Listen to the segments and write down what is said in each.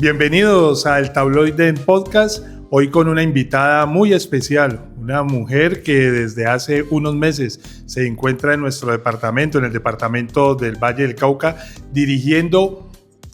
Bienvenidos al Tabloide Podcast, hoy con una invitada muy especial, una mujer que desde hace unos meses se encuentra en nuestro departamento, en el departamento del Valle del Cauca, dirigiendo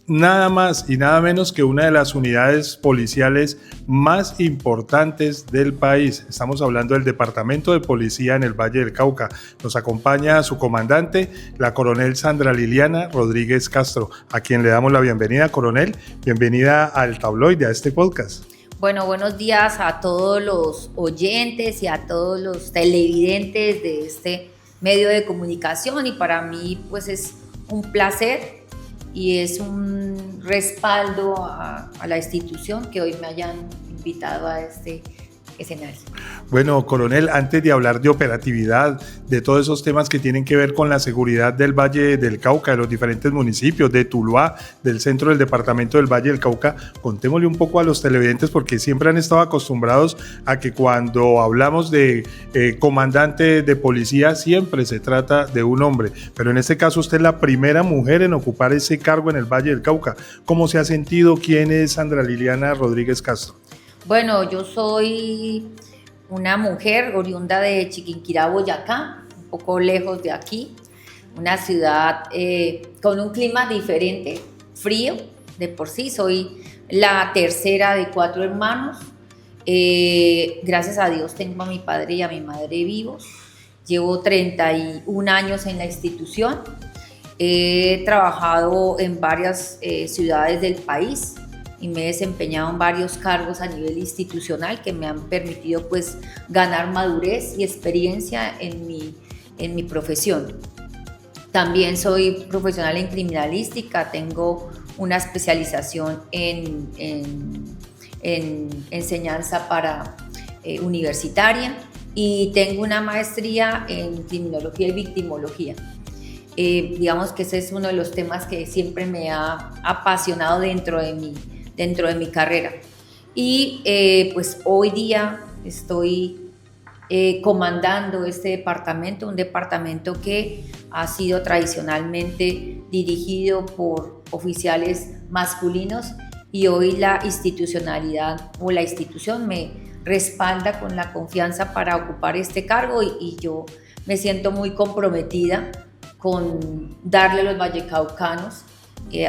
nada más y nada menos que una de las unidades policiales más importantes del país. Estamos hablando del Departamento de Policía en el Valle del Cauca. Nos acompaña su comandante, la coronel Sandra Liliana Rodríguez Castro, a quien le damos la bienvenida. Coronel, bienvenida al Tabloide, a este podcast. Bueno, buenos días a todos los oyentes y a todos los televidentes de este medio de comunicación, y para mí pues es un placer y es un respaldo a la institución que hoy me hayan invitado a este escenario. Bueno, coronel, antes de hablar de operatividad, de todos esos temas que tienen que ver con la seguridad del Valle del Cauca, de los diferentes municipios, de Tuluá, del centro del departamento del Valle del Cauca, contémosle un poco a los televidentes, porque siempre han estado acostumbrados a que cuando hablamos de comandante de policía siempre se trata de un hombre, pero en este caso usted es la primera mujer en ocupar ese cargo en el Valle del Cauca. ¿Cómo se ha sentido? ¿Quién es Sandra Liliana Rodríguez Castro? Bueno, yo soy una mujer oriunda de Chiquinquirá, Boyacá, un poco lejos de aquí, una ciudad con un clima diferente, frío de por sí. Soy la tercera de 4 hermanos. Gracias a Dios tengo a mi padre y a mi madre vivos. Llevo 31 años en la institución. He trabajado en varias ciudades del país y me he desempeñado en varios cargos a nivel institucional que me han permitido pues ganar madurez y experiencia en mi profesión. También soy profesional en criminalística, tengo una especialización en enseñanza para universitaria, y tengo una maestría en criminología y victimología. Digamos que ese es uno de los temas que siempre me ha apasionado dentro de mi carrera. Y pues hoy día estoy comandando este departamento, un departamento que ha sido tradicionalmente dirigido por oficiales masculinos, y hoy la institucionalidad o la institución me respalda con la confianza para ocupar este cargo, y yo me siento muy comprometida con darle a los vallecaucanos,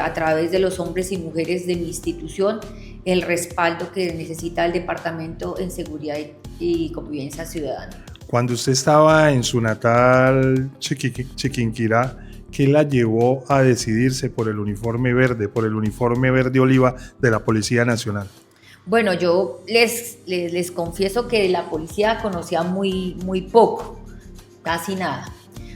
a través de los hombres y mujeres de mi institución, el respaldo que necesita el departamento en seguridad y convivencia ciudadana. Cuando usted estaba en su natal Chiquinquirá, ¿qué la llevó a decidirse por el uniforme verde oliva de la Policía Nacional? Bueno, yo les confieso que de la policía conocía muy poco, casi nada.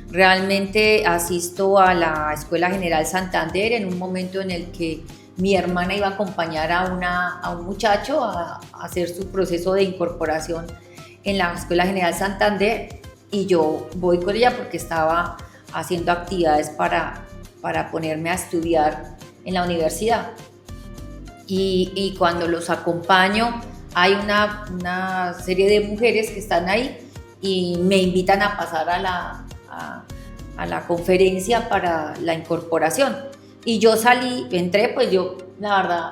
Realmente asisto a la Escuela General Santander en un momento en el que mi hermana iba a acompañar a un muchacho a hacer su proceso de incorporación en la Escuela General Santander, y yo voy con ella porque estaba haciendo actividades para ponerme a estudiar en la universidad. Y cuando los acompaño hay una serie de mujeres que están ahí y me invitan a pasar a la conferencia para la incorporación, y yo entré, pues yo la verdad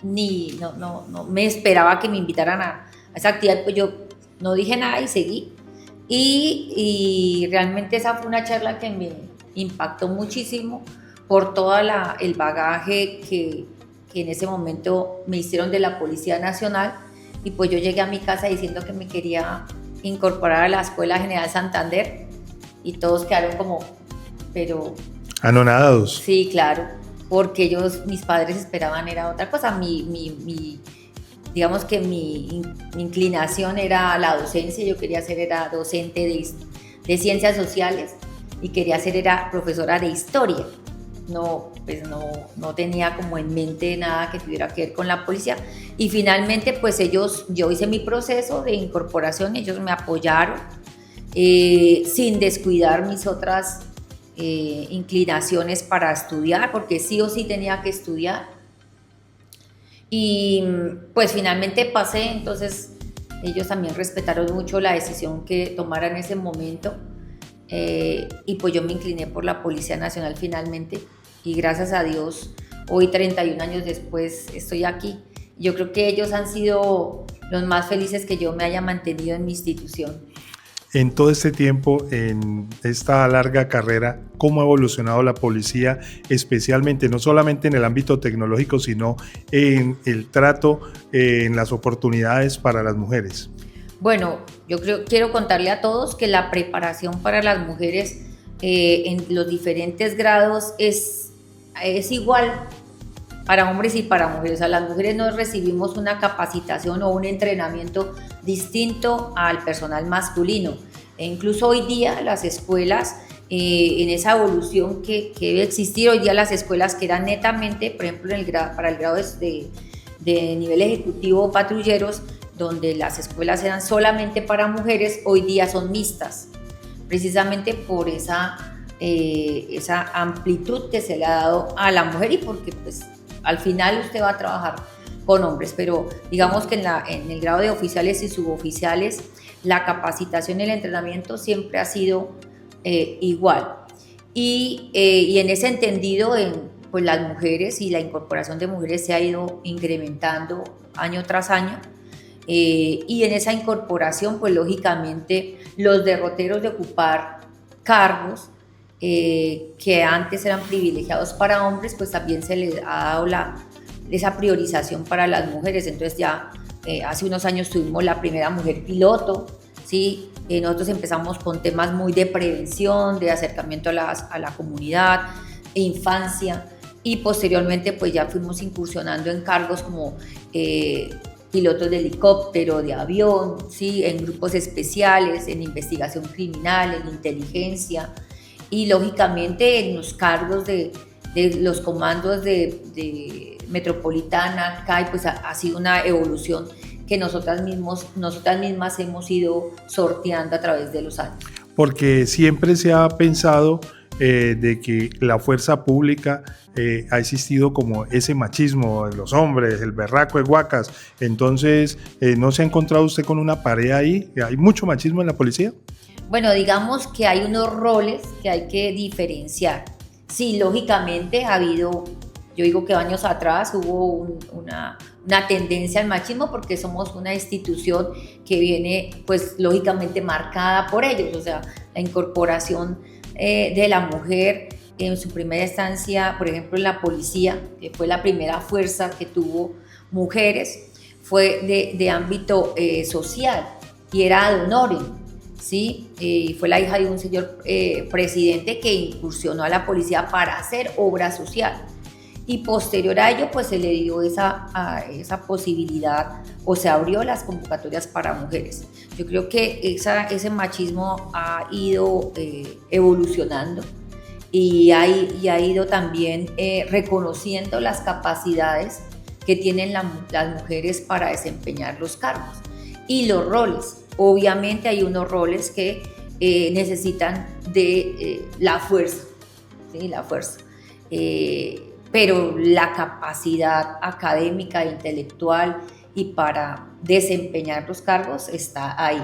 no me esperaba que me invitaran a esa actividad, pues yo no dije nada y seguí, y realmente esa fue una charla que me impactó muchísimo por todo el bagaje que en ese momento me hicieron de la Policía Nacional, y pues yo llegué a mi casa diciendo que me quería incorporar a la Escuela General Santander, y todos quedaron como, pero... anonadados. Sí, claro, porque mis padres esperaban era otra cosa. Digamos que mi inclinación era la docencia. Yo quería ser docente de ciencias sociales, y quería ser profesora de historia. No tenía como en mente nada que tuviera que ver con la policía, y finalmente pues yo hice mi proceso de incorporación, ellos me apoyaron, sin descuidar mis otras inclinaciones para estudiar, porque sí o sí tenía que estudiar, y pues finalmente pasé. Entonces ellos también respetaron mucho la decisión que tomara en ese momento, y pues yo me incliné por la Policía Nacional finalmente, y gracias a Dios Hoy, 31 años después, estoy aquí. Yo creo que ellos han sido los más felices que yo me haya mantenido en mi institución. En todo este tiempo, en esta larga carrera, ¿cómo ha evolucionado la policía, especialmente, no solamente en el ámbito tecnológico, sino en el trato, en las oportunidades para las mujeres? Bueno, quiero contarle a todos que la preparación para las mujeres en los diferentes grados es igual para hombres y para mujeres. O sea, las mujeres no recibimos una capacitación o un entrenamiento distinto al personal masculino. E incluso hoy día las escuelas, en esa evolución que debe existir, hoy día las escuelas que eran netamente, por ejemplo, para el grado de nivel ejecutivo patrulleros, donde las escuelas eran solamente para mujeres, hoy día son mixtas, precisamente por esa amplitud que se le ha dado a la mujer y porque pues al final usted va a trabajar con hombres, pero digamos que en el grado de oficiales y suboficiales la capacitación y el entrenamiento siempre ha sido igual. Y en ese entendido, pues las mujeres y la incorporación de mujeres se ha ido incrementando año tras año. Y en esa incorporación, pues lógicamente los derroteros de ocupar cargos que antes eran privilegiados para hombres, pues también se les ha dado esa priorización para las mujeres. Entonces ya hace unos años tuvimos la primera mujer piloto, ¿sí? Nosotros empezamos con temas muy de prevención, de acercamiento a la comunidad, infancia, y posteriormente pues ya fuimos incursionando en cargos como pilotos de helicóptero, de avión, ¿sí? En grupos especiales, en investigación criminal, en inteligencia y lógicamente en los cargos de los comandos de Metropolitana, CAI, pues ha sido una evolución que nosotras mismas hemos ido sorteando a través de los años. Porque siempre se ha pensado de que la fuerza pública ha existido como ese machismo de los hombres, el berraco de Guacas. Entonces, ¿no se ha encontrado usted con una pared ahí? ¿Hay mucho machismo en la policía? Bueno, digamos que hay unos roles que hay que diferenciar. Sí, lógicamente ha habido, yo digo que años atrás hubo una tendencia al machismo porque somos una institución que viene pues lógicamente marcada por ellos, o sea, la incorporación de la mujer en su primera instancia, por ejemplo en la policía, que fue la primera fuerza que tuvo mujeres, fue de ámbito social y era ad honorem, ¿sí? Fue la hija de un señor presidente que incursionó a la policía para hacer obra social. Y posterior a ello pues se le dio esa posibilidad o se abrió las convocatorias para mujeres. Yo creo que ese machismo ha ido evolucionando y ha ido también reconociendo las capacidades que tienen las mujeres para desempeñar los cargos y los roles. Obviamente hay unos roles que necesitan de la fuerza, ¿sí? La fuerza. Pero la capacidad académica, intelectual y para desempeñar los cargos está ahí.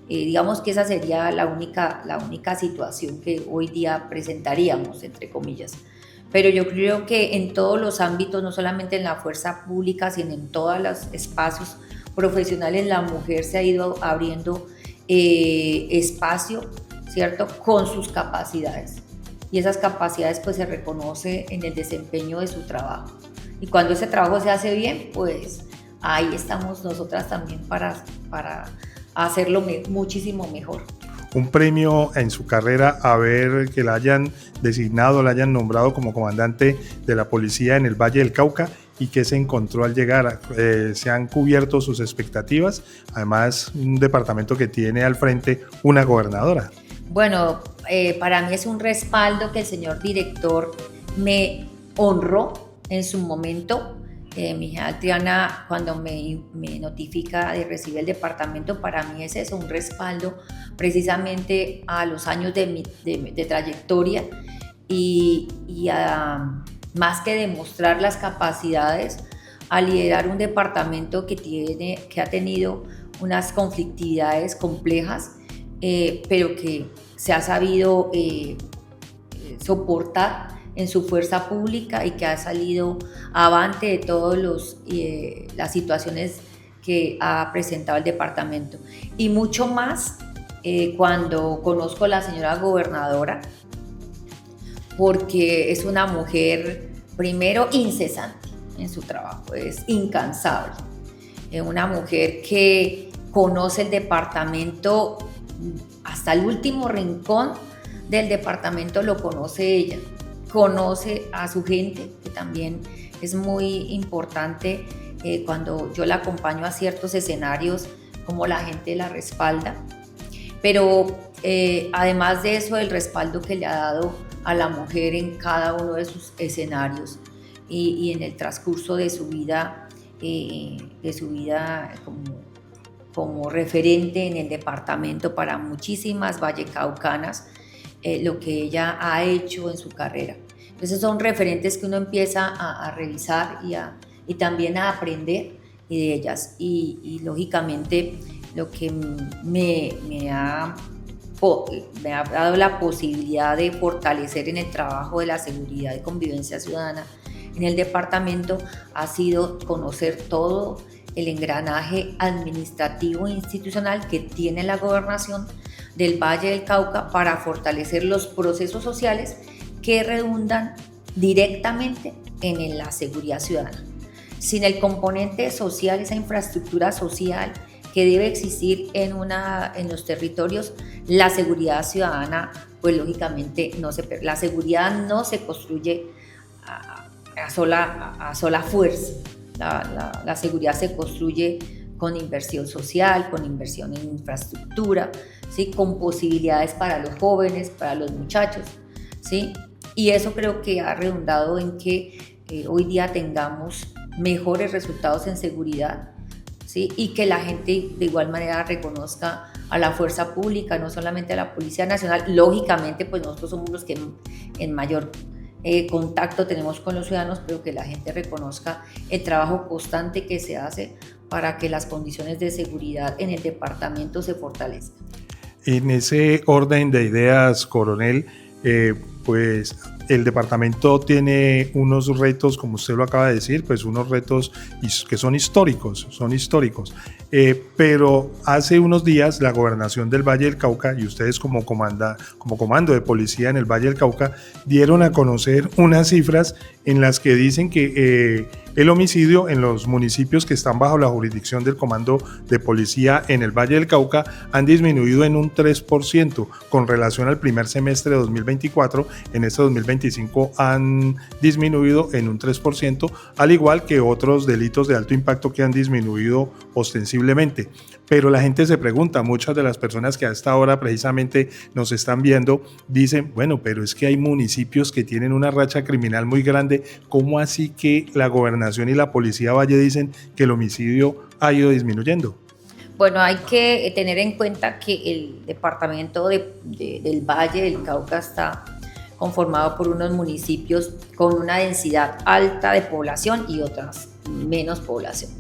Digamos que esa sería la única situación que hoy día presentaríamos, entre comillas. Pero yo creo que en todos los ámbitos, no solamente en la fuerza pública, sino en todos los espacios profesionales, la mujer se ha ido abriendo espacio, ¿cierto?, con sus capacidades. Y esas capacidades pues se reconoce en el desempeño de su trabajo. Y cuando ese trabajo se hace bien, pues ahí estamos nosotras también para hacerlo muchísimo mejor. Un premio en su carrera, a ver que la hayan designado, la hayan nombrado como comandante de la policía en el Valle del Cauca, y qué se encontró al llegar. Se han cubierto sus expectativas, además un departamento que tiene al frente una gobernadora. Bueno, para mí es un respaldo que el señor director me honró en su momento. Mi hija Triana, cuando me notifica de recibir el departamento, para mí es eso, un respaldo precisamente a los años de trayectoria y más que demostrar las capacidades, a liderar un departamento que ha tenido unas conflictividades complejas, pero que se ha sabido soportar en su fuerza pública y que ha salido avante de todas las situaciones que ha presentado el departamento. Y mucho más cuando conozco a la señora gobernadora, porque es una mujer, primero, incesante en su trabajo, es incansable. Es una mujer que conoce el departamento hasta el último rincón del departamento, lo conoce ella. Conoce a su gente, que también es muy importante cuando yo la acompaño a ciertos escenarios, como la gente la respalda. Pero además de eso, el respaldo que le ha dado a la mujer en cada uno de sus escenarios y en el transcurso de su vida, como referente en el departamento para muchísimas vallecaucanas, lo que ella ha hecho en su carrera. Entonces son referentes que uno empieza a revisar y también a aprender de ellas. Y lógicamente lo que me ha dado la posibilidad de fortalecer en el trabajo de la seguridad y convivencia ciudadana en el departamento ha sido conocer todo el engranaje administrativo e institucional que tiene la gobernación del Valle del Cauca para fortalecer los procesos sociales que redundan directamente en la seguridad ciudadana. Sin el componente social, esa infraestructura social que debe existir en los territorios, la seguridad ciudadana, pues lógicamente la seguridad no se construye a sola fuerza. La seguridad se construye con inversión social, con inversión en infraestructura, ¿sí? Con posibilidades para los jóvenes, para los muchachos, ¿sí? Y eso creo que ha redundado en que hoy día tengamos mejores resultados en seguridad, ¿sí? Y que la gente de igual manera reconozca a la fuerza pública, no solamente a la Policía Nacional. Lógicamente, pues nosotros somos los que en mayor contacto tenemos con los ciudadanos, pero que la gente reconozca el trabajo constante que se hace para que las condiciones de seguridad en el departamento se fortalezcan. En ese orden de ideas, coronel, pues el departamento tiene unos retos, como usted lo acaba de decir, pues unos retos que son históricos, pero hace unos días la gobernación del Valle del Cauca y ustedes como comando de policía en el Valle del Cauca dieron a conocer unas cifras en las que dicen que el homicidio en los municipios que están bajo la jurisdicción del comando de policía en el Valle del Cauca han disminuido en un 3% con relación al primer semestre de 2024. En este 2025 han disminuido en un 3%, al igual que otros delitos de alto impacto que han disminuido ostensiblemente. Pero la gente se pregunta, muchas de las personas que a esta hora precisamente nos están viendo dicen, bueno, pero es que hay municipios que tienen una racha criminal muy grande, ¿cómo así que la gobernación y la policía Valle dicen que el homicidio ha ido disminuyendo? Bueno, hay que tener en cuenta que el departamento del Valle del Cauca está conformado por unos municipios con una densidad alta de población y otras menos población.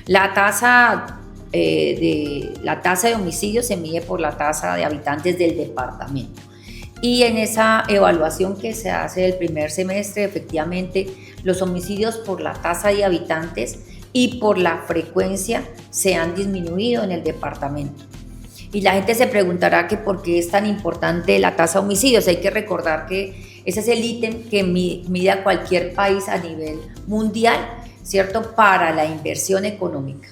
La tasa de homicidios se mide por la tasa de habitantes del departamento. Y en esa evaluación que se hace del primer semestre, efectivamente, los homicidios por la tasa de habitantes y por la frecuencia se han disminuido en el departamento. Y la gente se preguntará que por qué es tan importante la tasa de homicidios. Hay que recordar que ese es el ítem que mide a cualquier país a nivel mundial, ¿cierto?, para la inversión económica.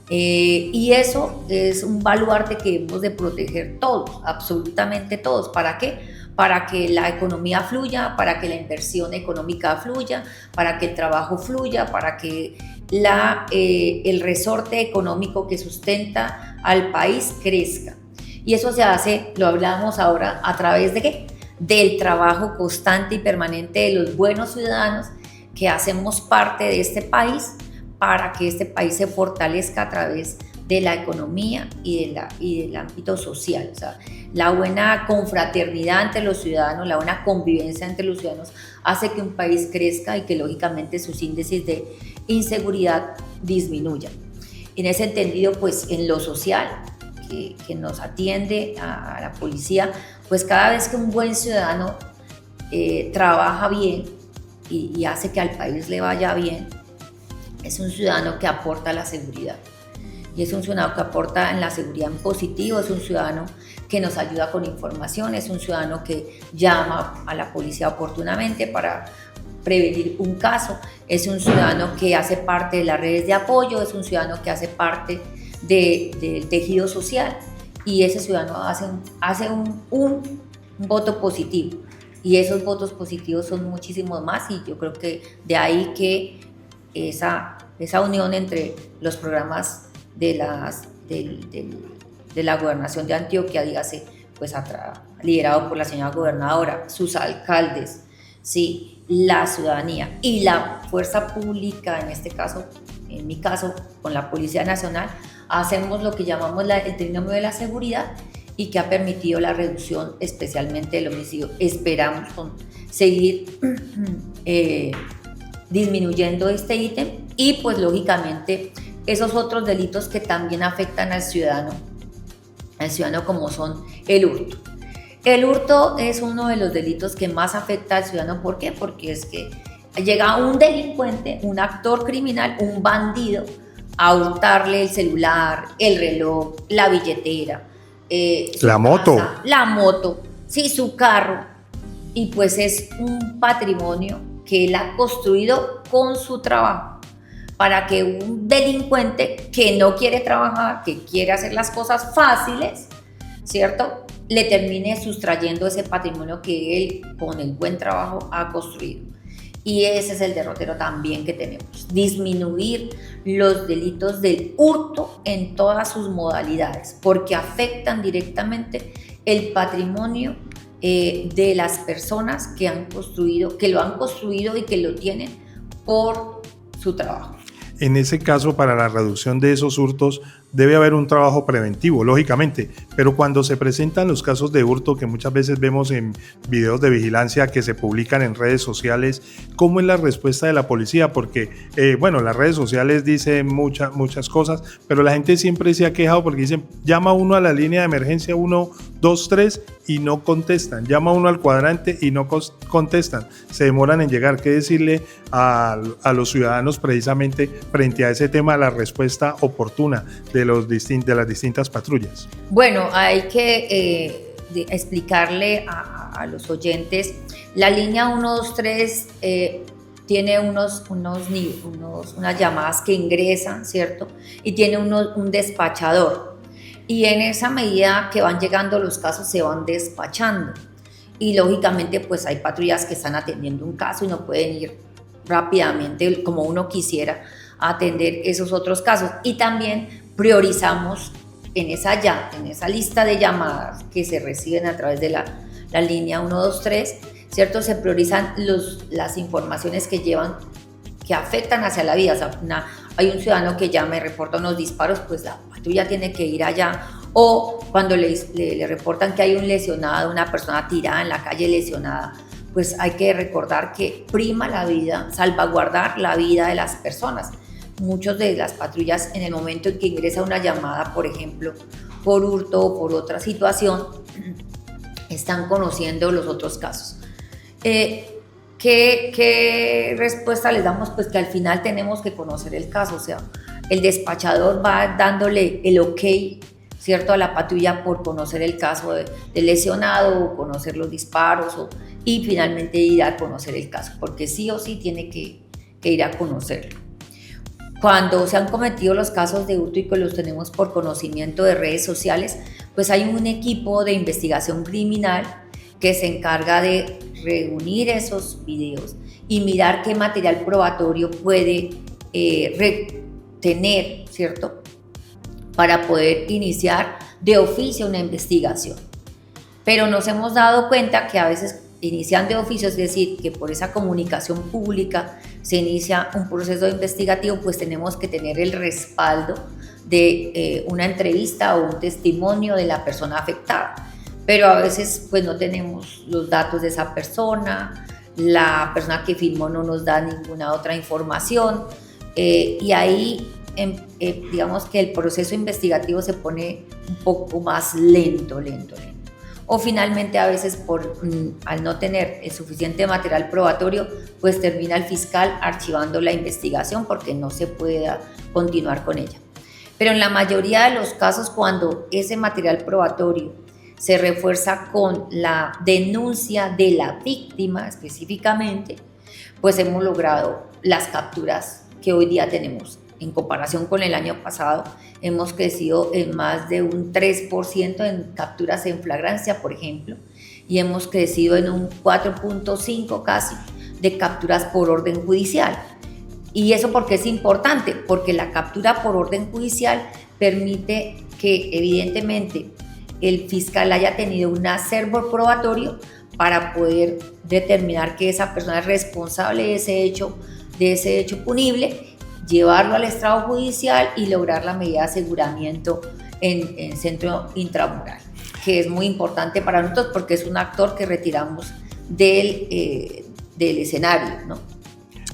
Y eso es un baluarte que debemos de proteger todos, absolutamente todos. ¿Para qué? Para que la economía fluya, para que la inversión económica fluya, para que el trabajo fluya, para que el resorte económico que sustenta al país crezca. Y eso se hace, lo hablamos ahora, a través de ¿qué? Del trabajo constante y permanente de los buenos ciudadanos que hacemos parte de este país, para que este país se fortalezca a través de la economía y del ámbito social. O sea, la buena confraternidad entre los ciudadanos, la buena convivencia entre los ciudadanos hace que un país crezca y que lógicamente sus índices de inseguridad disminuyan. En ese entendido, pues en lo social que nos atiende a la policía, pues cada vez que un buen ciudadano trabaja bien y hace que al país le vaya bien, es un ciudadano que aporta a la seguridad. Y es un ciudadano que aporta en la seguridad en positivo, es un ciudadano que nos ayuda con información, es un ciudadano que llama a la policía oportunamente para prevenir un caso, es un ciudadano que hace parte de las redes de apoyo, es un ciudadano que hace parte del tejido social, y ese ciudadano hace un voto positivo, y esos votos positivos son muchísimos más, y yo creo que de ahí que esa unión entre los programas de la gobernación de Antioquia, dígase, pues liderado por la señora gobernadora, sus alcaldes, sí, la ciudadanía y la fuerza pública, en este caso, en mi caso, con la Policía Nacional, hacemos lo que llamamos el trinomio de la seguridad, y que ha permitido la reducción especialmente del homicidio. Esperamos seguir disminuyendo este ítem, y pues lógicamente esos otros delitos que también afectan al ciudadano como son el hurto. El hurto es uno de los delitos que más afecta al ciudadano. ¿Por qué? Porque es que llega un delincuente, un actor criminal, un bandido, a hurtarle el celular, el reloj, la billetera, la moto. La moto, sí, su carro. Y pues es un patrimonio que él ha construido con su trabajo, para que un delincuente que no quiere trabajar, que quiere hacer las cosas fáciles, ¿cierto?, le termine sustrayendo ese patrimonio que él con el buen trabajo ha construido. Y ese es el derrotero también que tenemos: disminuir los delitos del hurto en todas sus modalidades, porque afectan directamente el patrimonio de las personas que lo han construido y que lo tienen por su trabajo. En ese caso, para la reducción de esos hurtos, debe haber un trabajo preventivo, lógicamente, pero cuando se presentan los casos de hurto que muchas veces vemos en videos de vigilancia que se publican en redes sociales, ¿cómo es la respuesta de la policía? Porque, las redes sociales dicen muchas cosas, pero la gente siempre se ha quejado porque dicen, llama uno a la línea de emergencia 123 y no contestan, llama uno al cuadrante y no contestan, se demoran en llegar. ¿Qué decirle a los ciudadanos precisamente frente a ese tema, la respuesta oportuna de las distintas patrullas? Bueno, hay que explicarle a los oyentes. La línea 123 tiene unas llamadas que ingresan, ¿cierto? Y tiene un despachador. Y en esa medida que van llegando los casos, se van despachando. Y lógicamente, pues hay patrullas que están atendiendo un caso y no pueden ir rápidamente como uno quisiera a atender esos otros casos. Y también priorizamos en esa lista de llamadas que se reciben a través de la línea 123, ¿cierto? Se priorizan las informaciones que afectan hacia la vida. O sea, hay un ciudadano que llama y reporta unos disparos, pues la patrulla tiene que ir allá. O cuando le reportan que hay un lesionado, una persona tirada en la calle lesionada, pues hay que recordar que prima la vida, salvaguardar la vida de las personas. Muchas de las patrullas, en el momento en que ingresa una llamada, por ejemplo, por hurto o por otra situación, están conociendo los otros casos. ¿Qué respuesta les damos? Pues que al final tenemos que conocer el caso. O sea, el despachador va dándole el ok, ¿cierto?, a la patrulla por conocer el caso del lesionado, o conocer los disparos, y finalmente ir a conocer el caso, porque sí o sí tiene que ir a conocerlo. Cuando se han cometido los casos de hurto y que los tenemos por conocimiento de redes sociales, pues hay un equipo de investigación criminal que se encarga de reunir esos videos y mirar qué material probatorio puede tener, ¿cierto?, para poder iniciar de oficio una investigación. Pero nos hemos dado cuenta que a veces inician de oficio, es decir, que por esa comunicación pública se inicia un proceso investigativo, pues tenemos que tener el respaldo de una entrevista o un testimonio de la persona afectada. Pero a veces pues no tenemos los datos de esa persona, la persona que firmó no nos da ninguna otra información, y ahí digamos que el proceso investigativo se pone un poco más lento. o finalmente a veces al no tener el suficiente material probatorio, pues termina el fiscal archivando la investigación porque no se puede continuar con ella. Pero en la mayoría de los casos, cuando ese material probatorio se refuerza con la denuncia de la víctima específicamente, pues hemos logrado las capturas que hoy día tenemos. En comparación con el año pasado, hemos crecido en más de un 3% en capturas en flagrancia, por ejemplo, y hemos crecido en un 4.5 casi de capturas por orden judicial. ¿Y eso por qué es importante? Porque la captura por orden judicial permite que evidentemente el fiscal haya tenido un acervo probatorio para poder determinar que esa persona es responsable de ese hecho punible, llevarlo al estrado judicial y lograr la medida de aseguramiento en centro intramural, que es muy importante para nosotros porque es un actor que retiramos del escenario, ¿no?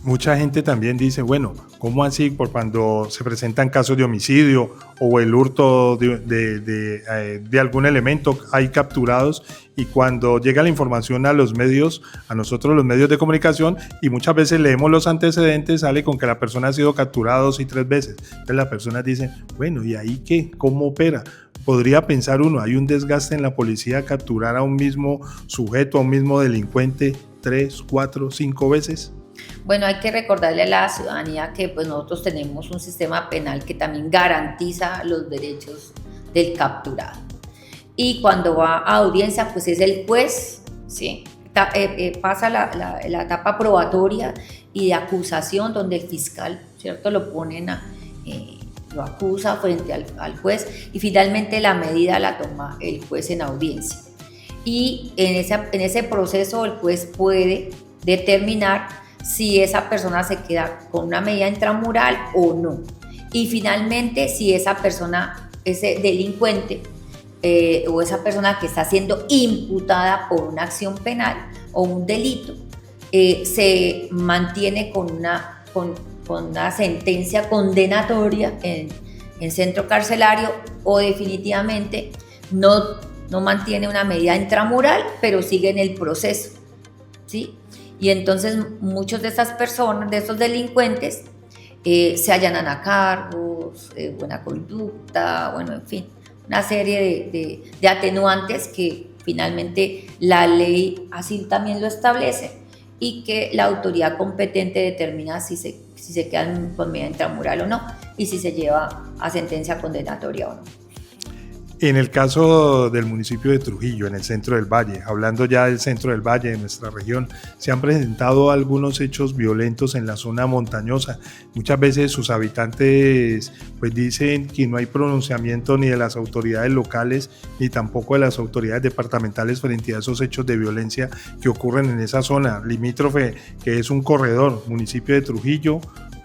Mucha gente también dice, bueno, ¿cómo así? Por cuando se presentan casos de homicidio o el hurto de algún elemento, hay capturados, y cuando llega la información a los medios, a nosotros los medios de comunicación, y muchas veces leemos los antecedentes, sale con que la persona ha sido capturada 2 y 3 veces. Entonces las personas dicen, bueno, ¿y ahí qué? ¿Cómo opera? Podría pensar uno, hay un desgaste en la policía capturar a un mismo sujeto, a un mismo delincuente 3, 4, 5 veces. Bueno, hay que recordarle a la ciudadanía que pues nosotros tenemos un sistema penal que también garantiza los derechos del capturado. Y cuando va a audiencia, pues es el juez, ¿sí? Pasa la etapa probatoria y de acusación, donde el fiscal, ¿cierto?, lo acusa frente al juez, y finalmente la medida la toma el juez en audiencia. Y en ese proceso el juez puede determinar si esa persona se queda con una medida intramural o no. Y finalmente, si esa persona, ese delincuente o esa persona que está siendo imputada por una acción penal o un delito, se mantiene con una sentencia condenatoria en centro carcelario, o definitivamente no mantiene una medida intramural, pero sigue en el proceso, ¿sí? Y entonces muchos de estas personas, de estos delincuentes, se allanan a cargos, buena conducta, bueno, en fin, una serie de atenuantes que finalmente la ley así también lo establece, y que la autoridad competente determina si se quedan con medida intramural o no, y si se lleva a sentencia condenatoria o no. En el caso del municipio de Trujillo, en el centro del Valle, hablando ya del centro del Valle de nuestra región, se han presentado algunos hechos violentos en la zona montañosa. Muchas veces sus habitantes pues dicen que no hay pronunciamiento ni de las autoridades locales ni tampoco de las autoridades departamentales frente a esos hechos de violencia que ocurren en esa zona limítrofe, que es un corredor, municipio de Trujillo,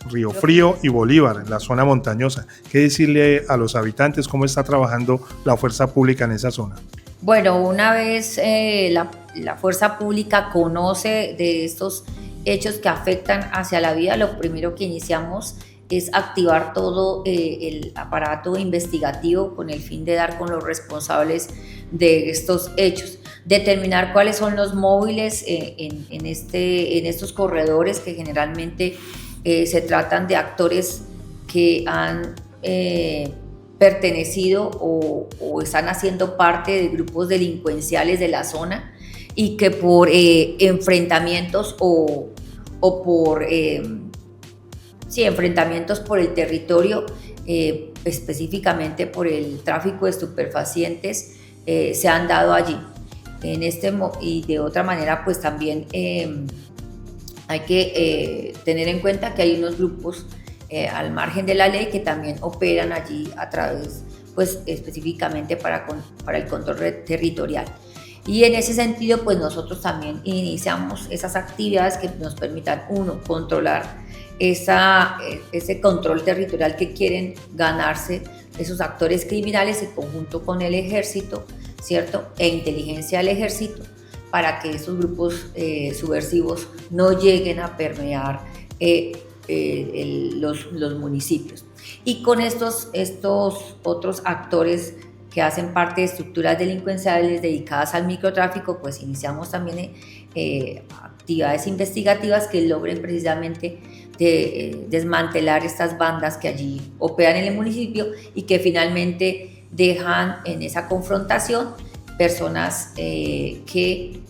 Río Frío y Bolívar, en la zona montañosa. ¿Qué decirle a los habitantes? ¿Cómo está trabajando la fuerza pública en esa zona? Bueno, una vez la fuerza pública conoce de estos hechos que afectan hacia la vida, lo primero que iniciamos es activar todo el aparato investigativo con el fin de dar con los responsables de estos hechos, determinar cuáles son los móviles en estos corredores, que generalmente se tratan de actores que han pertenecido o están haciendo parte de grupos delincuenciales de la zona, y que por enfrentamientos o por enfrentamientos por el territorio, específicamente por el tráfico de estupefacientes, se han dado allí. Y de otra manera, pues también hay que tener en cuenta que hay unos grupos al margen de la ley que también operan allí a través, pues específicamente para el control territorial. Y en ese sentido, pues nosotros también iniciamos esas actividades que nos permitan, uno, controlar ese control territorial que quieren ganarse esos actores criminales, en conjunto con el ejército, ¿cierto? E inteligencia del ejército, para que esos grupos subversivos no lleguen a permear los municipios. Y con estos otros actores que hacen parte de estructuras delincuenciales dedicadas al microtráfico, pues iniciamos también actividades investigativas que logren precisamente desmantelar estas bandas que allí operan en el municipio y que finalmente dejan en esa confrontación personas que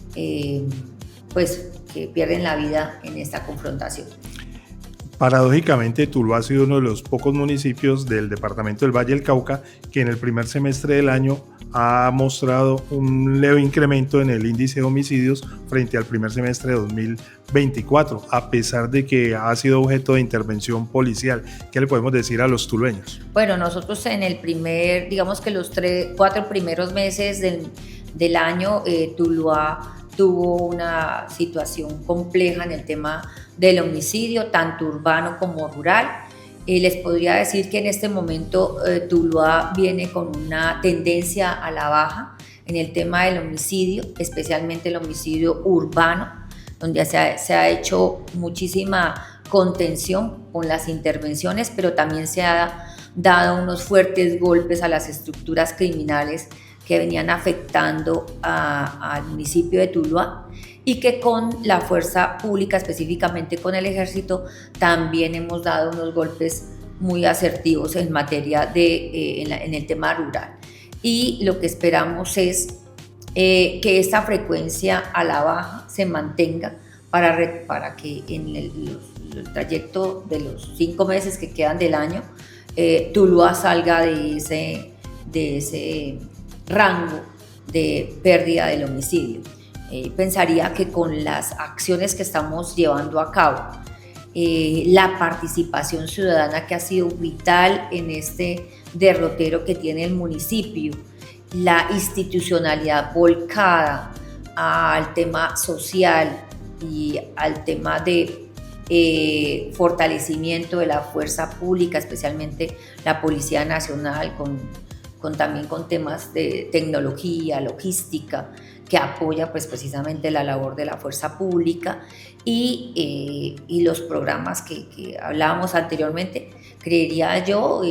pierden la vida en esta confrontación. Paradójicamente, Tuluá ha sido uno de los pocos municipios del departamento del Valle del Cauca que en el primer semestre del año ha mostrado un leve incremento en el índice de homicidios frente al primer semestre de 2024, a pesar de que ha sido objeto de intervención policial. ¿Qué le podemos decir a los tulueños? Bueno, nosotros en el digamos que los 4 primeros meses del año, Tuluá tuvo una situación compleja en el tema del homicidio, tanto urbano como rural. Les podría decir que en este momento Tuluá viene con una tendencia a la baja en el tema del homicidio, especialmente el homicidio urbano, donde se ha hecho muchísima contención con las intervenciones, pero también se ha dado unos fuertes golpes a las estructuras criminales que venían afectando al municipio de Tuluá, y que con la fuerza pública, específicamente con el ejército, también hemos dado unos golpes muy asertivos en materia en el tema rural. Y lo que esperamos es que esta frecuencia a la baja se mantenga para que en el trayecto de los 5 meses que quedan del año, Tuluá salga de ese rango de pérdida del homicidio. Pensaría que con las acciones que estamos llevando a cabo, la participación ciudadana que ha sido vital en este derrotero que tiene el municipio, la institucionalidad volcada al tema social y al tema de fortalecimiento de la fuerza pública, especialmente la Policía Nacional, también con temas de tecnología, logística, que apoya pues precisamente la labor de la fuerza pública, y los programas que hablábamos anteriormente, creería yo,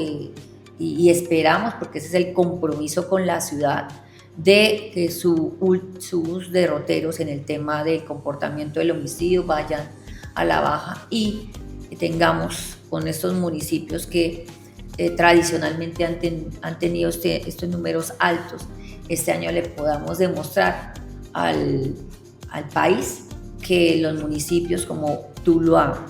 y esperamos, porque ese es el compromiso con la ciudad, de que sus derroteros en el tema del comportamiento del homicidio vayan a la baja y tengamos con estos municipios que tradicionalmente han tenido estos números altos, este año le podamos demostrar al país que los municipios como Tuluá,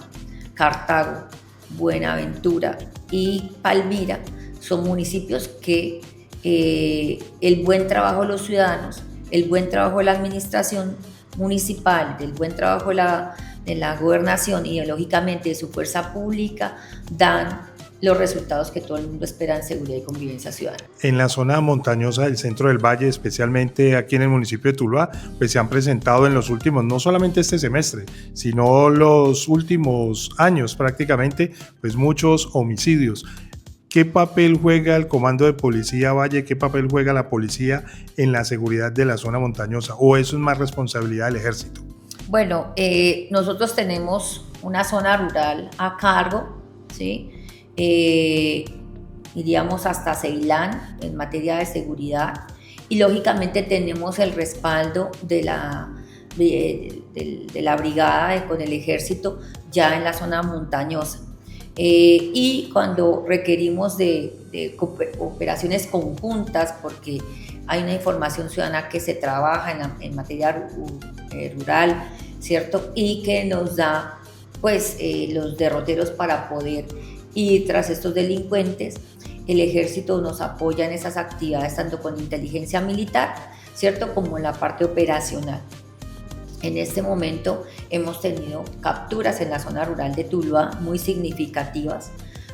Cartago, Buenaventura y Palmira son municipios que el buen trabajo de los ciudadanos, el buen trabajo de la administración municipal, el buen trabajo de la gobernación y lógicamente de su fuerza pública dan los resultados que todo el mundo espera en seguridad y convivencia ciudadana. En la zona montañosa del centro del valle, especialmente aquí en el municipio de Tuluá, pues se han presentado en los últimos, no solamente este semestre, sino los últimos años prácticamente, pues muchos homicidios. ¿Qué papel juega el Comando de Policía Valle? ¿Qué papel juega la policía en la seguridad de la zona montañosa? ¿O eso es más responsabilidad del ejército? Bueno, nosotros tenemos una zona rural a cargo, ¿sí? Iríamos hasta Ceilán en materia de seguridad, y lógicamente tenemos el respaldo de la brigada con el ejército ya en la zona montañosa, y cuando requerimos de operaciones conjuntas, porque hay una información ciudadana que se trabaja en materia rural, ¿cierto? Y que nos da pues los derroteros para poder ir tras estos delincuentes. El ejército nos apoya en esas actividades tanto con inteligencia militar, ¿cierto?, como en la parte operacional. En este momento hemos tenido capturas en la zona rural de Tuluá muy significativas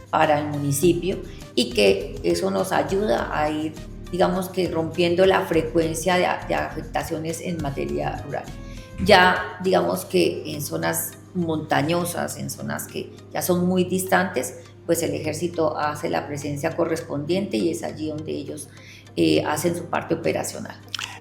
para el municipio, y que eso nos ayuda a ir, digamos que rompiendo la frecuencia de afectaciones en materia rural. Ya digamos que en zonas montañosas, en zonas que ya son muy distantes, pues el ejército hace la presencia correspondiente y es allí donde ellos hacen su parte operacional.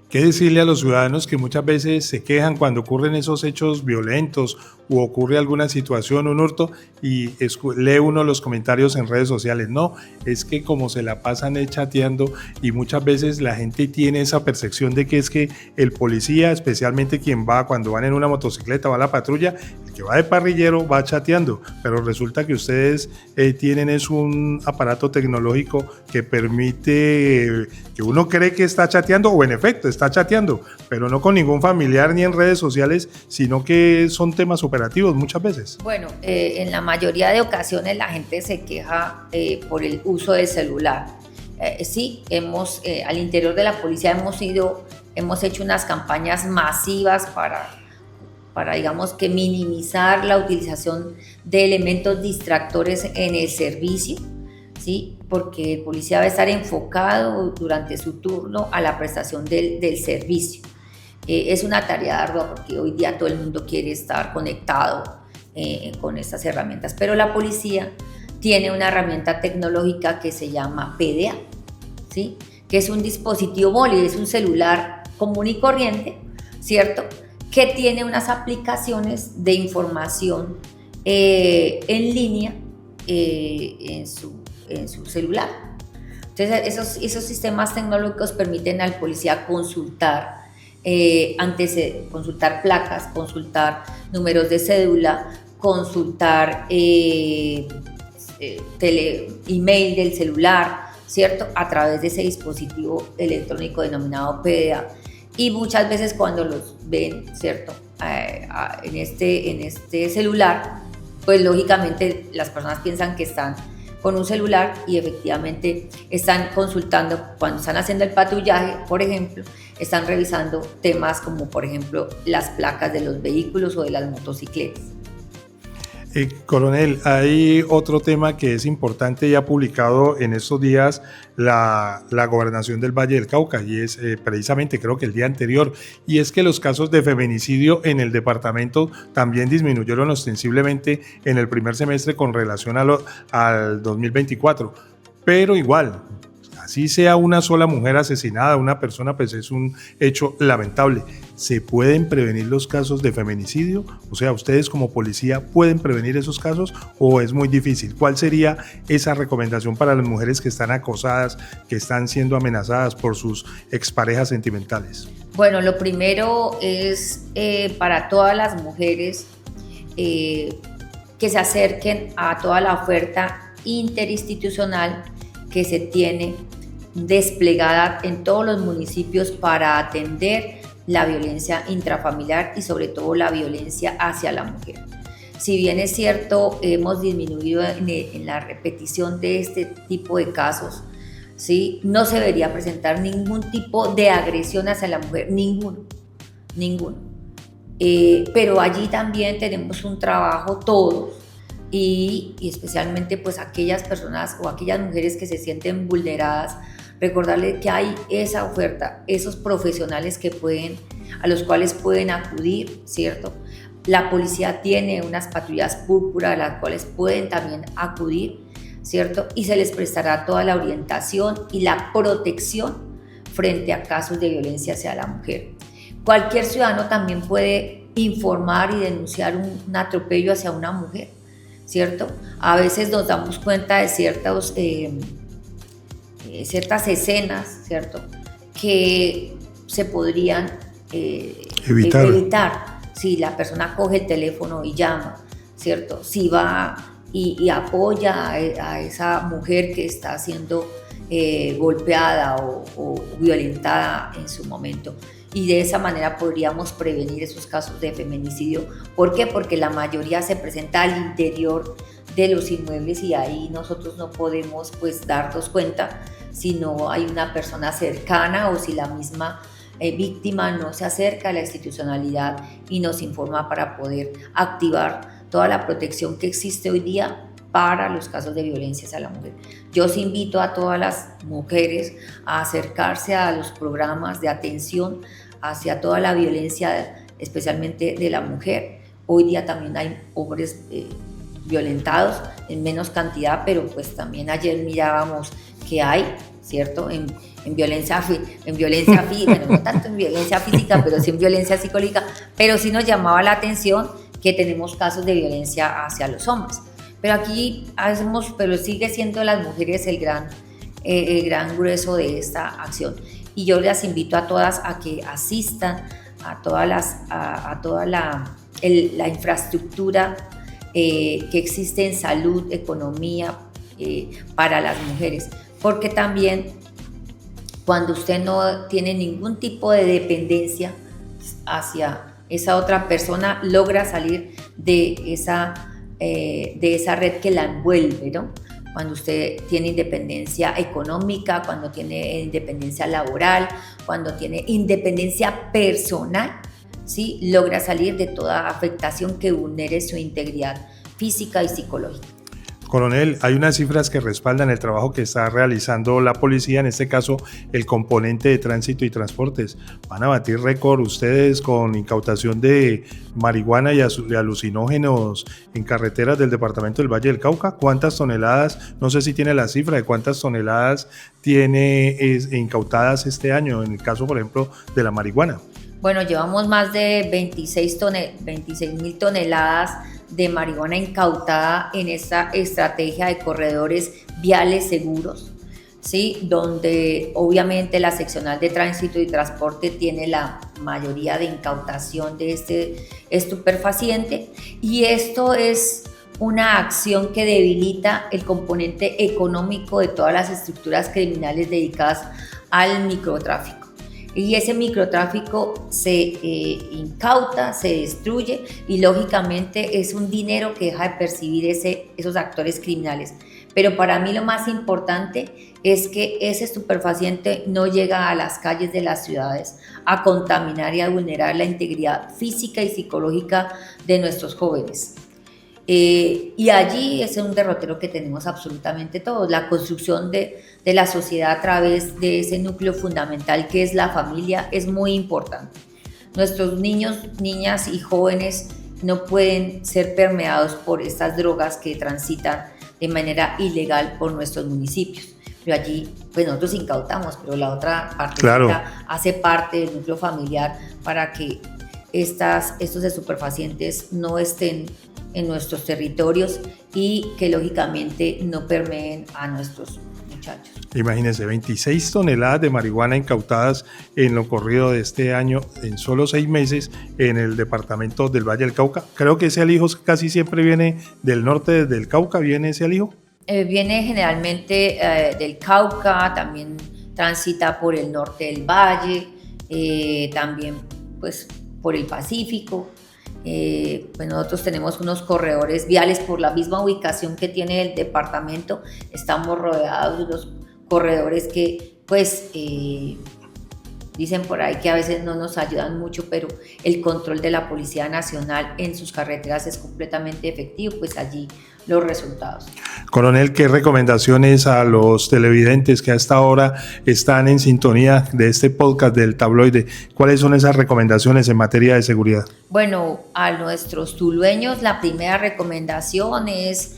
¿Qué decirle a los ciudadanos que muchas veces se quejan cuando ocurren esos hechos violentos o ocurre alguna situación, un hurto, y lee uno los comentarios en redes sociales? No, es que como se la pasan chateando, y muchas veces la gente tiene esa percepción de que es que el policía, especialmente quien va cuando van en una motocicleta, va a la patrulla, el que va de parrillero va chateando, pero resulta que ustedes tienen es un aparato tecnológico que permite que uno cree que está chateando, o en efecto está chateando, pero no con ningún familiar ni en redes sociales, sino que son temas operativos muchas veces. Bueno, en la mayoría de ocasiones la gente se queja por el uso del celular. Sí, al interior de la policía hemos hecho unas campañas masivas para digamos que minimizar la utilización de elementos distractores en el servicio, ¿sí? Porque el policía debe estar enfocado durante su turno a la prestación del servicio. Es una tarea ardua porque hoy día todo el mundo quiere estar conectado con estas herramientas, pero la policía tiene una herramienta tecnológica que se llama PDA, ¿sí? Que es un dispositivo móvil, es un celular común y corriente, ¿cierto? Que tiene unas aplicaciones de información en línea en su celular. Entonces esos sistemas tecnológicos permiten al policía consultar consultar placas, consultar números de cédula, consultar email del celular, ¿cierto? A través de ese dispositivo electrónico denominado PDA. Y muchas veces cuando los ven, ¿cierto? En este celular, pues lógicamente las personas piensan que están con un celular y efectivamente están consultando, cuando están haciendo el patrullaje, por ejemplo, están revisando temas como, por ejemplo, las placas de los vehículos o de las motocicletas. Coronel, hay otro tema que es importante y ha publicado en estos días la Gobernación del Valle del Cauca, y es precisamente creo que el día anterior, y es que los casos de feminicidio en el departamento también disminuyeron ostensiblemente en el primer semestre con relación al 2024, pero igual, así sea una sola mujer asesinada, una persona, pues es un hecho lamentable. ¿Se pueden prevenir los casos de feminicidio? O sea, ¿ustedes como policía pueden prevenir esos casos o es muy difícil? ¿Cuál sería esa recomendación para las mujeres que están acosadas, que están siendo amenazadas por sus exparejas sentimentales? Bueno, lo primero es para todas las mujeres que se acerquen a toda la oferta interinstitucional que se tiene desplegada en todos los municipios para atender la violencia intrafamiliar y sobre todo la violencia hacia la mujer. Si bien es cierto, hemos disminuido en la repetición de este tipo de casos, ¿sí? No se debería presentar ningún tipo de agresión hacia la mujer, ninguno. Pero allí también tenemos un trabajo todos y especialmente pues aquellas personas o aquellas mujeres que se sienten vulneradas, recordarles que hay esa oferta, esos profesionales a los cuales pueden acudir, ¿cierto? La policía tiene unas patrullas púrpura a las cuales pueden también acudir, ¿cierto? Y se les prestará toda la orientación y la protección frente a casos de violencia hacia la mujer. Cualquier ciudadano también puede informar y denunciar un atropello hacia una mujer, ¿cierto? A veces nos damos cuenta de ciertas escenas, ¿cierto? Que se podrían evitar si la persona coge el teléfono y llama, ¿cierto? Si va y apoya a esa mujer que está siendo golpeada o violentada en su momento. Y de esa manera podríamos prevenir esos casos de feminicidio. ¿Por qué? Porque la mayoría se presenta al interior de los inmuebles y ahí nosotros no podemos pues darnos cuenta si no hay una persona cercana o si la misma víctima no se acerca a la institucionalidad y nos informa para poder activar toda la protección que existe hoy día para los casos de violencia hacia la mujer. Yo os invito a todas las mujeres a acercarse a los programas de atención hacia toda la violencia, especialmente de la mujer. Hoy día también hay hombres violentados en menos cantidad, pero pues también ayer mirábamos que hay, ¿cierto? En violencia, bueno, no tanto en violencia física, pero sí en violencia psicológica, pero sí nos llamaba la atención que tenemos casos de violencia hacia los hombres. Pero aquí pero sigue siendo las mujeres el gran grueso de esta acción. Y yo las invito a todas a que asistan a toda la infraestructura que existe en salud, economía, para las mujeres, porque también cuando usted no tiene ningún tipo de dependencia hacia esa otra persona, logra salir de esa red que la envuelve, ¿no? Cuando usted tiene independencia económica, cuando tiene independencia laboral, cuando tiene independencia personal, ¿sí? Logra salir de toda afectación que vulnere su integridad física y psicológica. Coronel, hay unas cifras que respaldan el trabajo que está realizando la policía, en este caso el componente de tránsito y transportes. Van a batir récord ustedes con incautación de marihuana y alucinógenos en carreteras del departamento del Valle del Cauca. ¿Cuántas toneladas? No sé si tiene la cifra de cuántas toneladas tiene incautadas este año, en el caso, por ejemplo, de la marihuana. Bueno, llevamos más de 26.000 toneladas de marihuana incautada en esta estrategia de corredores viales seguros, ¿sí? Donde obviamente la seccional de tránsito y transporte tiene la mayoría de incautación de este estupefaciente, y esto es una acción que debilita el componente económico de todas las estructuras criminales dedicadas al microtráfico. Y ese microtráfico se incauta, se destruye, y lógicamente es un dinero que deja de percibir esos actores criminales. Pero para mí lo más importante es que ese estupefaciente no llega a las calles de las ciudades a contaminar y a vulnerar la integridad física y psicológica de nuestros jóvenes. Y allí es un derrotero que tenemos absolutamente todos. La construcción de la sociedad a través de ese núcleo fundamental que es la familia es muy importante. Nuestros niños, niñas y jóvenes no pueden ser permeados por estas drogas que transitan de manera ilegal por nuestros municipios. Pero allí, pues nosotros incautamos, pero la otra parte hace parte del núcleo familiar para que estos estupefacientes no estén en nuestros territorios y que lógicamente no permeen a nuestros muchachos. Imagínense, 26 toneladas de marihuana incautadas en lo corrido de este año en solo 6 meses en el departamento del Valle del Cauca. Creo que ese alijo casi siempre viene del norte, desde el Cauca, ¿viene ese alijo? Viene generalmente del Cauca, también transita por el norte del Valle, también pues por el Pacífico. Pues nosotros tenemos unos corredores viales por la misma ubicación que tiene el departamento. Estamos rodeados de unos corredores que pues dicen por ahí que a veces no nos ayudan mucho, pero el control de la Policía Nacional en sus carreteras es completamente efectivo, pues allí los resultados. Coronel, ¿qué recomendaciones a los televidentes que a esta hora están en sintonía de este podcast del Tabloide? ¿Cuáles son esas recomendaciones en materia de seguridad? Bueno, a nuestros tulueños la primera recomendación es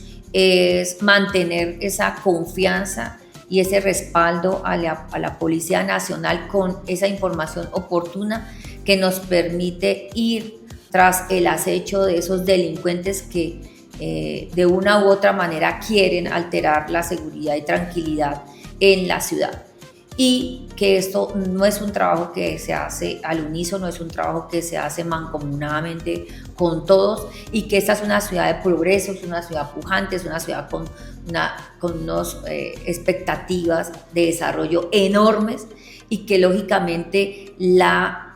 mantener esa confianza y ese respaldo a la Policía Nacional con esa información oportuna que nos permite ir tras el acecho de esos delincuentes que de una u otra manera quieren alterar la seguridad y tranquilidad en la ciudad. Y que esto no es un trabajo que se hace al unísono, es un trabajo que se hace mancomunadamente con todos, y que esta es una ciudad de progreso, es una ciudad pujante, es una ciudad con unas expectativas de desarrollo enormes, y que lógicamente la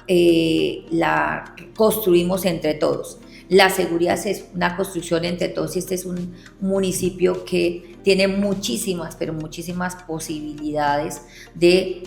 construimos entre todos. La seguridad es una construcción entre todos, y este es un municipio que tiene muchísimas, pero muchísimas posibilidades de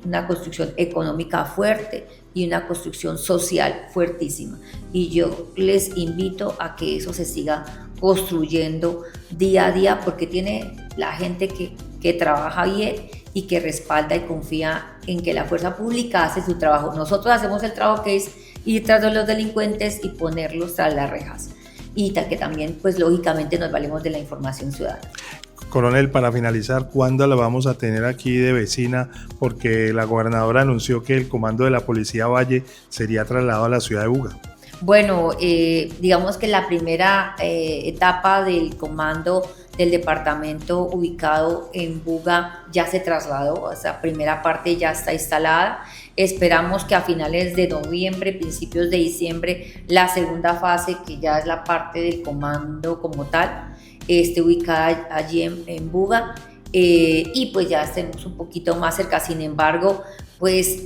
una construcción económica fuerte y una construcción social fuertísima. Y yo les invito a que eso se siga construyendo día a día, porque tiene la gente que trabaja bien y que respalda y confía en que la fuerza pública hace su trabajo. Nosotros hacemos el trabajo que es ir tras de los delincuentes y ponerlos tras las rejas, y que también pues lógicamente nos valemos de la información ciudadana. Coronel, para finalizar, ¿cuándo la vamos a tener aquí de vecina? Porque la gobernadora anunció que el comando de la Policía Valle sería trasladado a la ciudad de Buga. Bueno, digamos que la primera etapa del comando del departamento ubicado en Buga ya se trasladó, esa primera parte ya está instalada. Esperamos que a finales de noviembre, principios de diciembre, la segunda fase, que ya es la parte del comando como tal, esté ubicada allí en Buga, y pues ya estemos un poquito más cerca. Sin embargo, pues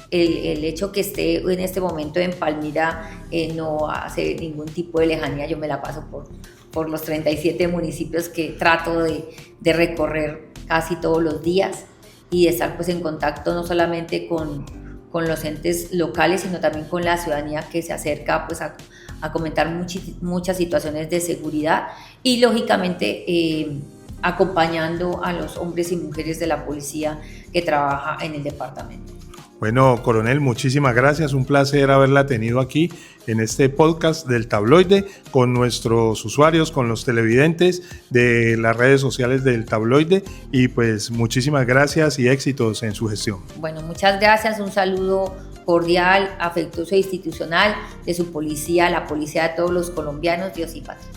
el hecho que esté en este momento en Palmira no hace ningún tipo de lejanía. Yo me la paso por los 37 municipios que trato de recorrer casi todos los días y de estar pues en contacto no solamente con los entes locales, sino también con la ciudadanía que se acerca pues a comentar muchas situaciones de seguridad y lógicamente acompañando a los hombres y mujeres de la policía que trabaja en el departamento. Bueno, coronel, muchísimas gracias. Un placer haberla tenido aquí en este podcast del Tabloide con nuestros usuarios, con los televidentes de las redes sociales del Tabloide y pues muchísimas gracias y éxitos en su gestión. Bueno, muchas gracias. Un saludo cordial, afectuoso e institucional de su policía, la policía de todos los colombianos. Dios y patria.